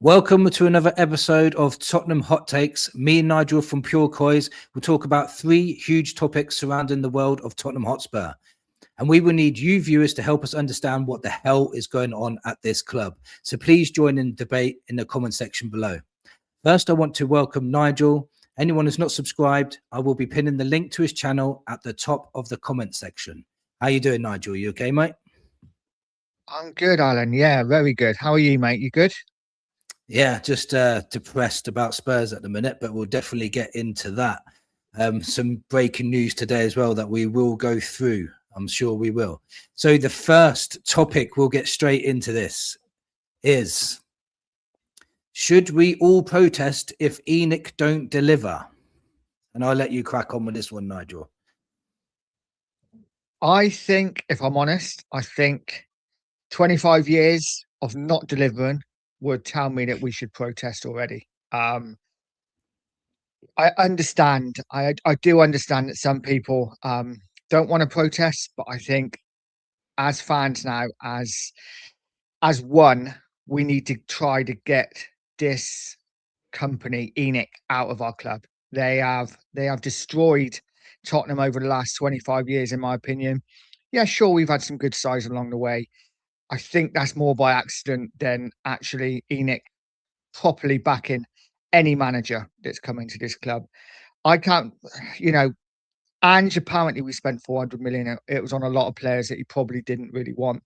Welcome to another episode of Tottenham Hot Takes. Me and Nigel from Pure Coys will talk about three huge topics surrounding the world of Tottenham Hotspur. And we will need you viewers to help us understand what the hell is going on at this club. So please join in the debate in the comment section below. First, I want to welcome Nigel. Anyone who's not subscribed, I will be pinning the link to his channel at the top of the comment section. How you doing, Nigel? You okay, mate? I'm good, Alan. Yeah, very good. How are you, mate? You good? Yeah, just depressed about Spurs at the minute, but we'll definitely get into that. Some breaking news today as well that we will go through. I'm sure we will. So the first topic, we'll get straight into this, is should we all protest if ENIC don't deliver? And I'll let you crack on with this one, Nigel. I think, if I'm honest, I think 25 years of not delivering would tell me that we should protest already. I understand. I do understand that some people don't want to protest, but I think as fans now, as one, we need to try to get this company, ENIC, out of our club. They have destroyed Tottenham over the last 25 years, in my opinion. Yeah, sure, we've had some good sides along the way. I think that's more by accident than actually ENIC properly backing any manager that's coming to this club. I can't, and apparently we spent 400 million. It was on a lot of players that he probably didn't really want.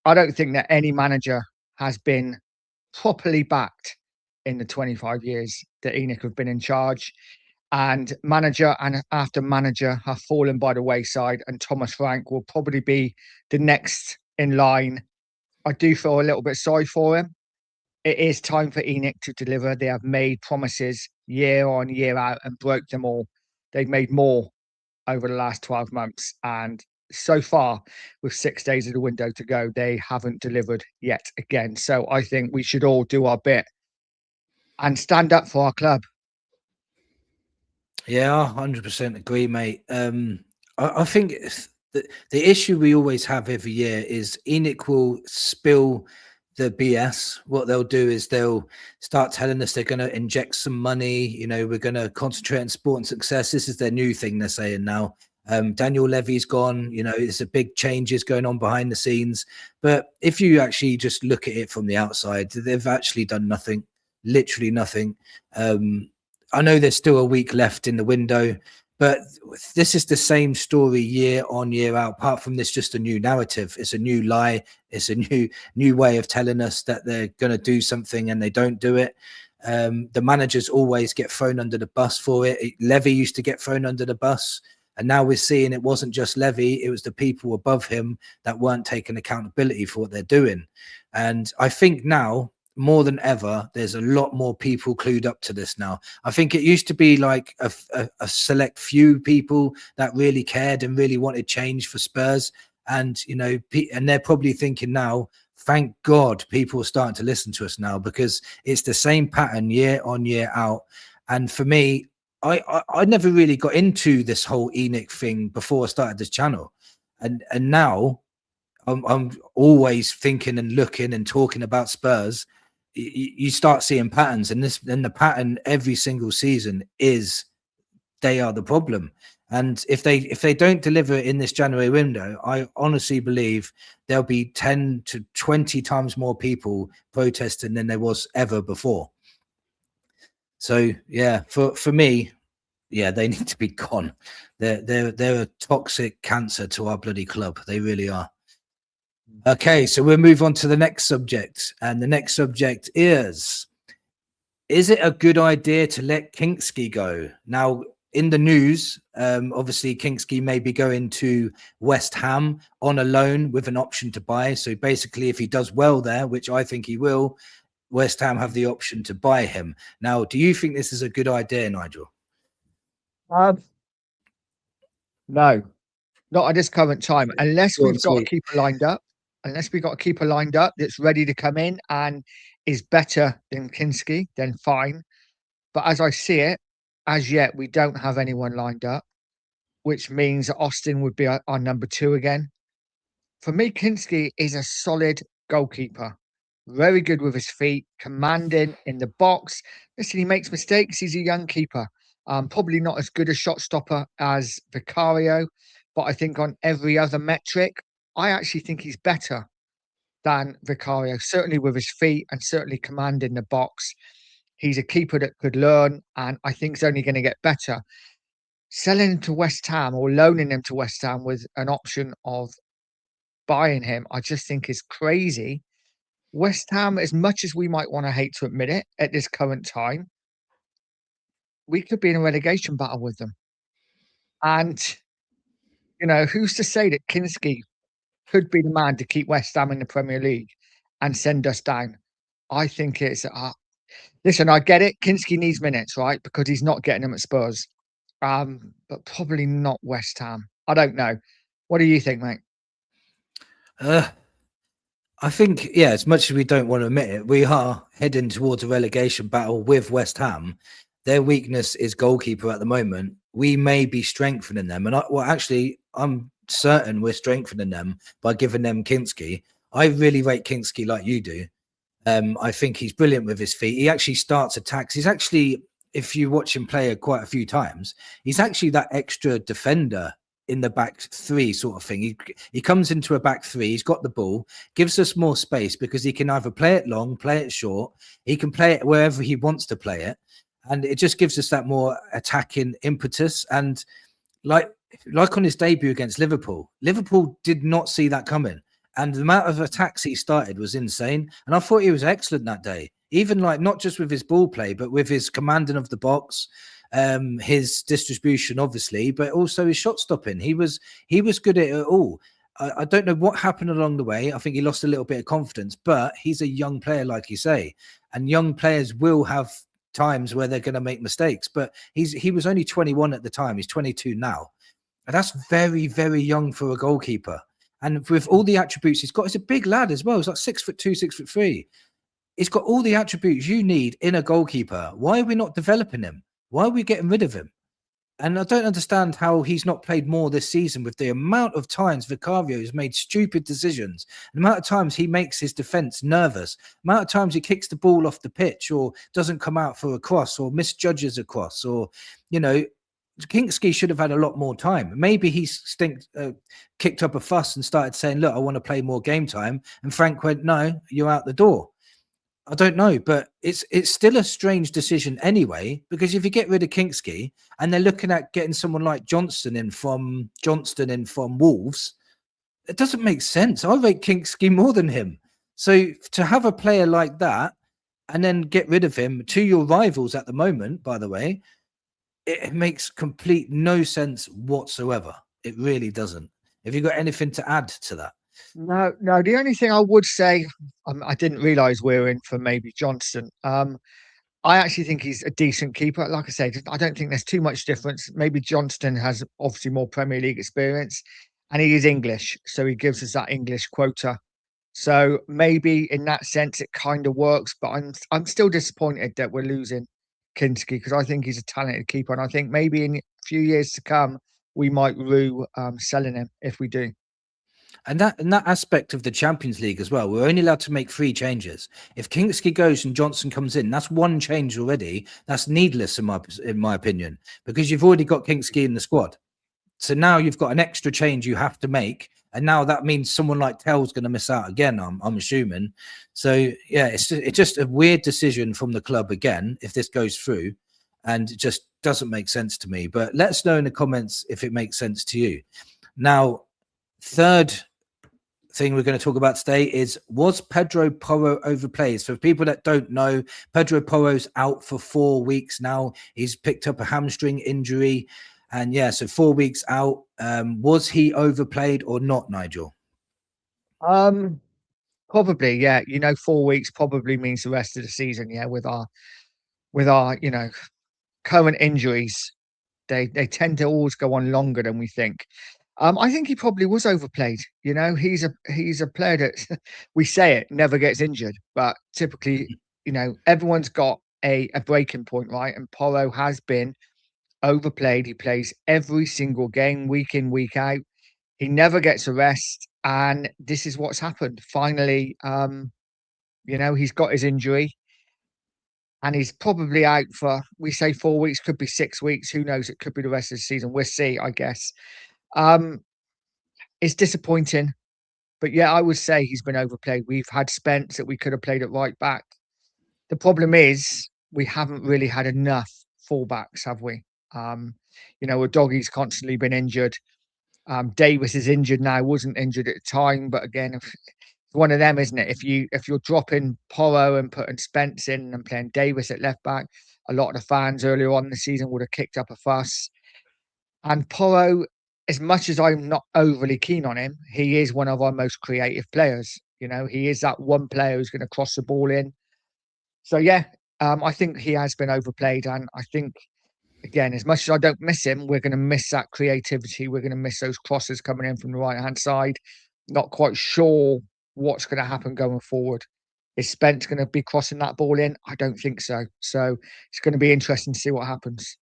I don't think that any manager has been properly backed in the 25 years that ENIC have been in charge. And manager and after manager have fallen by the wayside, and Thomas Frank will probably be the next in line. I do feel a little bit sorry for him. It is time for ENIC to deliver. They have made promises year on, year out and broke them all. They've made more over the last 12 months. And so far, with 6 days of the window to go, they haven't delivered yet again. So I think we should all do our bit and stand up for our club. Yeah, 100% agree, mate. I think the issue we always have every year is ENIC will spill the BS. What they'll do is they'll start telling us they're going to inject some money. We're going to concentrate on sport and success. This is their new thing they're saying now. Daniel Levy's gone. It's a big changes going on behind the scenes. But if you actually just look at it from the outside, they've actually done nothing, literally nothing. I know there's still a week left in the window, but this is the same story year on, year out. Apart from this, just a new narrative. It's a new lie. It's a new way of telling us that they're going to do something and they don't do it. The managers always get thrown under the bus for it. Levy used to get thrown under the bus. And now we're seeing it wasn't just Levy, it was the people above him that weren't taking accountability for what they're doing. And I think now, more than ever, there's a lot more people clued up to this now. I think it used to be like a select few people that really cared and really wanted change for Spurs. And, and they're probably thinking now, thank God people are starting to listen to us now, because it's the same pattern year on, year out. And for me, I never really got into this whole ENIC thing before I started this channel. And now I'm always thinking and looking and talking about Spurs. You start seeing patterns, and the pattern every single season is they are the problem. And if they don't deliver in this January window, I honestly believe there'll be 10 to 20 times more people protesting than there was ever before. So yeah, for me, yeah, they need to be gone. They're a toxic cancer to our bloody club. They really are. Okay, so we'll move on to the next subject. And the next subject is it a good idea to let Kinsky go? Now, in the news, obviously, Kinsky may be going to West Ham on a loan with an option to buy. So basically, if he does well there, which I think he will, West Ham have the option to buy him. Now, do you think this is a good idea, Nigel? No, not at this current time, unless we've got a keeper lined up. unless we got a keeper lined up that's ready to come in and is better than Kinsky, then fine. But as I see it, as yet, we don't have anyone lined up, which means that Austin would be our number 2 again. For me, Kinsky is a solid goalkeeper. Very good with his feet, commanding in the box. Listen, he makes mistakes. He's a young keeper. Probably not as good a shot stopper as Vicario, but I think on every other metric, I actually think he's better than Vicario, certainly with his feet and certainly commanding the box. He's a keeper that could learn, and I think he's only going to get better. Selling him to West Ham or loaning him to West Ham with an option of buying him, I just think is crazy. West Ham, as much as we might want to hate to admit it at this current time, we could be in a relegation battle with them. And, who's to say that Kinsky could be the man to keep West Ham in the Premier League and send us down? I think it's listen, I get it. Kinsky needs minutes, right? Because he's not getting them at Spurs. But probably not West Ham. I don't know. What do you think, mate? I think, yeah, as much as we don't want to admit it, we are heading towards a relegation battle with West Ham. Their weakness is goalkeeper at the moment. We may be strengthening them. And actually, I'm certain we're strengthening them by giving them Kinsky. I really rate Kinsky like you do. I think he's brilliant with his feet. He actually starts attacks. He's actually, if you watch him play quite a few times, he's actually that extra defender in the back three sort of thing. He comes into a back three. He's got the ball, gives us more space because he can either play it long, play it short. He can play it wherever he wants to play it. And it just gives us that more attacking impetus. And like on his debut against Liverpool, Liverpool did not see that coming. And the amount of attacks he started was insane. And I thought he was excellent that day. Even like not just with his ball play, but with his commanding of the box, his distribution, obviously, but also his shot stopping. He was good at it all. I don't know what happened along the way. I think he lost a little bit of confidence, but he's a young player, like you say, and young players will have times where they're going to make mistakes. But he was only 21 at the time. He's 22 now. And that's very, very young for a goalkeeper. And with all the attributes he's got, he's a big lad as well. He's like 6'2", 6'3". He's got all the attributes you need in a goalkeeper. Why are we not developing him? Why are we getting rid of him? And I don't understand how he's not played more this season with the amount of times Vicario has made stupid decisions, the amount of times he makes his defence nervous, the amount of times he kicks the ball off the pitch or doesn't come out for a cross or misjudges a cross, or, Kinsky should have had a lot more time. Maybe he kicked up a fuss and started saying, look, I want to play more game time. And Frank went, no, you're out the door. I don't know, but it's still a strange decision anyway, because if you get rid of Kinsky and they're looking at getting someone like Johnston in from Wolves, it doesn't make sense. I rate Kinsky more than him. So to have a player like that and then get rid of him to your rivals at the moment, by the way, it makes complete no sense whatsoever. It really doesn't. Have you got anything to add to that? No. The only thing I would say, I didn't realise we're in for maybe Johnston. I actually think he's a decent keeper. Like I said, I don't think there's too much difference. Maybe Johnston has obviously more Premier League experience, and he is English, so he gives us that English quota. So maybe in that sense it kind of works. But I'm still disappointed that we're losing Kinsky, because I think he's a talented keeper, and I think maybe in a few years to come we might rue selling him if we do. And that aspect of the Champions League as well, we're only allowed to make 3 changes. If Kinsky goes and Johnson comes in, that's 1 change already. That's needless in my opinion, because you've already got Kinsky in the squad. So now you've got an extra change you have to make, and now that means someone like Tell's going to miss out again. I'm assuming. So yeah, it's just a weird decision from the club again if this goes through, and it just doesn't make sense to me. But let us know in the comments if it makes sense to you. Now, third thing we're going to talk about today is, was Pedro Porro overplayed? So for people that don't know, Pedro Porro's out for 4 weeks now. He's picked up a hamstring injury, and yeah, so 4 weeks out. Was he overplayed or not, Nigel? Probably, yeah. 4 weeks probably means the rest of the season. Yeah, with our current injuries, they tend to always go on longer than we think. I think he probably was overplayed. You know, he's a player that we say it never gets injured, but typically, you know, everyone's got a breaking point, right? And Porro has been overplayed. He plays every single game, week in, week out. He never gets a rest, and this is what's happened. Finally, you know, he's got his injury, and he's probably out for, we say 4 weeks, could be 6 weeks. Who knows? It could be the rest of the season. We'll see, I guess. Um, it's disappointing. But yeah, I would say he's been overplayed. We've had Spence that we could have played at right back. The problem is we haven't really had enough fullbacks, have we? Um, you know, Doggy's constantly been injured. Davis is injured now, wasn't injured at the time, but again, if, it's one of them, isn't it? If you're dropping Porro and putting Spence in and playing Davis at left back, a lot of the fans earlier on in the season would have kicked up a fuss. And Porro, as much as I'm not overly keen on him, he is one of our most creative players. You know, he is that one player who's going to cross the ball in. So yeah, I think he has been overplayed, and I think again, as much as I don't miss him, we're going to miss that creativity. We're going to miss those crosses coming in from the right hand side. Not quite sure what's going to happen going forward. Is Spence going to be crossing that ball in? I don't think so. So it's going to be interesting to see what happens.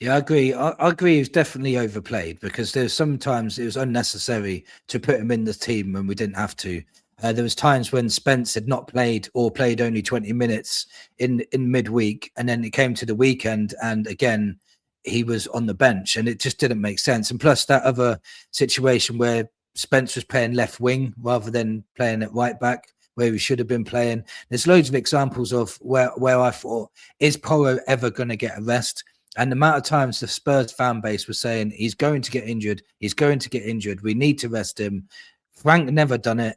Yeah, I agree. I agree. He was definitely overplayed because there's sometimes it was unnecessary to put him in the team when we didn't have to. There was times when Spence had not played or played only 20 minutes in midweek, and then it came to the weekend, and again he was on the bench, and it just didn't make sense. And plus that other situation where Spence was playing left wing rather than playing at right back, where he should have been playing. There's loads of examples of where I thought, is Porro ever going to get a rest? And the amount of times the Spurs fan base was saying he's going to get injured, he's going to get injured, we need to rest him. Frank never done it.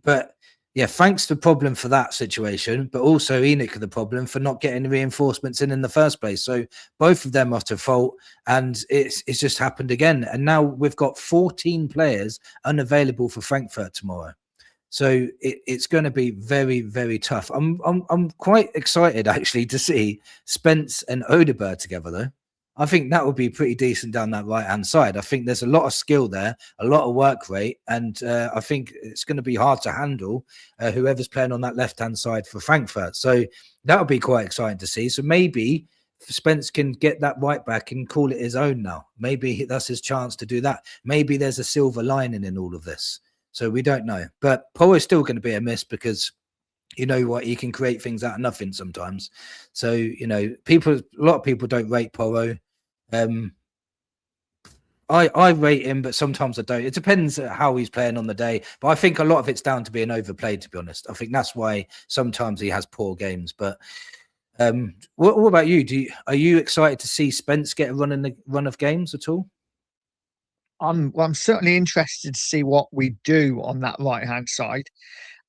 But yeah, Frank's the problem for that situation, but also ENIC the problem for not getting the reinforcements in the first place. So both of them are to fault, and it's just happened again. And now we've got 14 players unavailable for Frankfurt tomorrow. So it's going to be very, very tough. I'm quite excited actually to see Spence and Odegaard together, though. I think that would be pretty decent down that right hand side. I think there's a lot of skill there, a lot of work rate, and I think it's going to be hard to handle whoever's playing on that left hand side for Frankfurt. So that would be quite exciting to see. So maybe Spence can get that right back and call it his own now. Maybe that's his chance to do that. Maybe there's a silver lining in all of this. So we don't know. But Porro is still going to be a miss because you know what, he can create things out of nothing sometimes. So, you know, a lot of people don't rate Porro. I rate him, but sometimes I don't. It depends how he's playing on the day. But I think a lot of it's down to being overplayed, to be honest. I think that's why sometimes he has poor games. But what about you? Are you excited to see Spence get a run of games at all? I'm certainly interested to see what we do on that right hand side.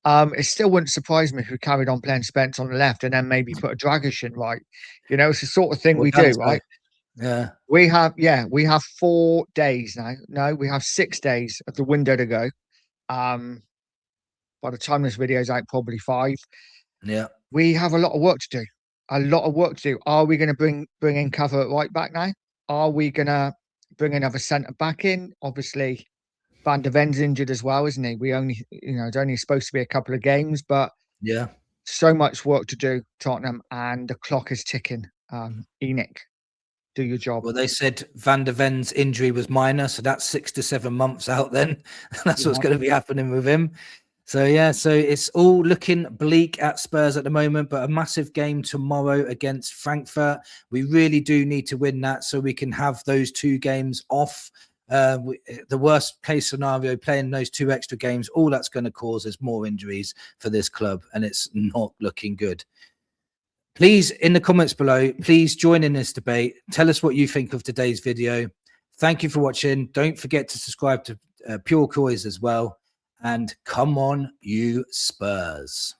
It still wouldn't surprise me if we carried on playing Spence on the left and then maybe put a Dragish in right. You know, it's the sort of thing we do, right? Yeah. We have 4 days now. No, we have 6 days of the window to go. By the time this video is out, probably 5. Yeah. We have a lot of work to do. A lot of work to do. Are we going to bring in cover at right back now? Are we going to bring another centre back in? Obviously, Van der Ven's injured as well, isn't he? We only, you know, it's only supposed to be a couple of games, but yeah, so much work to do, Tottenham, and the clock is ticking. ENIC, do your job. Well, they said Van der Ven's injury was minor, so that's 6 to 7 months out then. That's what's going to be happening with him. So, yeah, so it's all looking bleak at Spurs at the moment, but a massive game tomorrow against Frankfurt. We really do need to win that so we can have those 2 games off. The worst case scenario, playing those 2 extra games, all that's going to cause is more injuries for this club, and it's not looking good. Please, in the comments below, please join in this debate. Tell us what you think of today's video. Thank you for watching. Don't forget to subscribe to Pure Coys as well. And come on, you Spurs.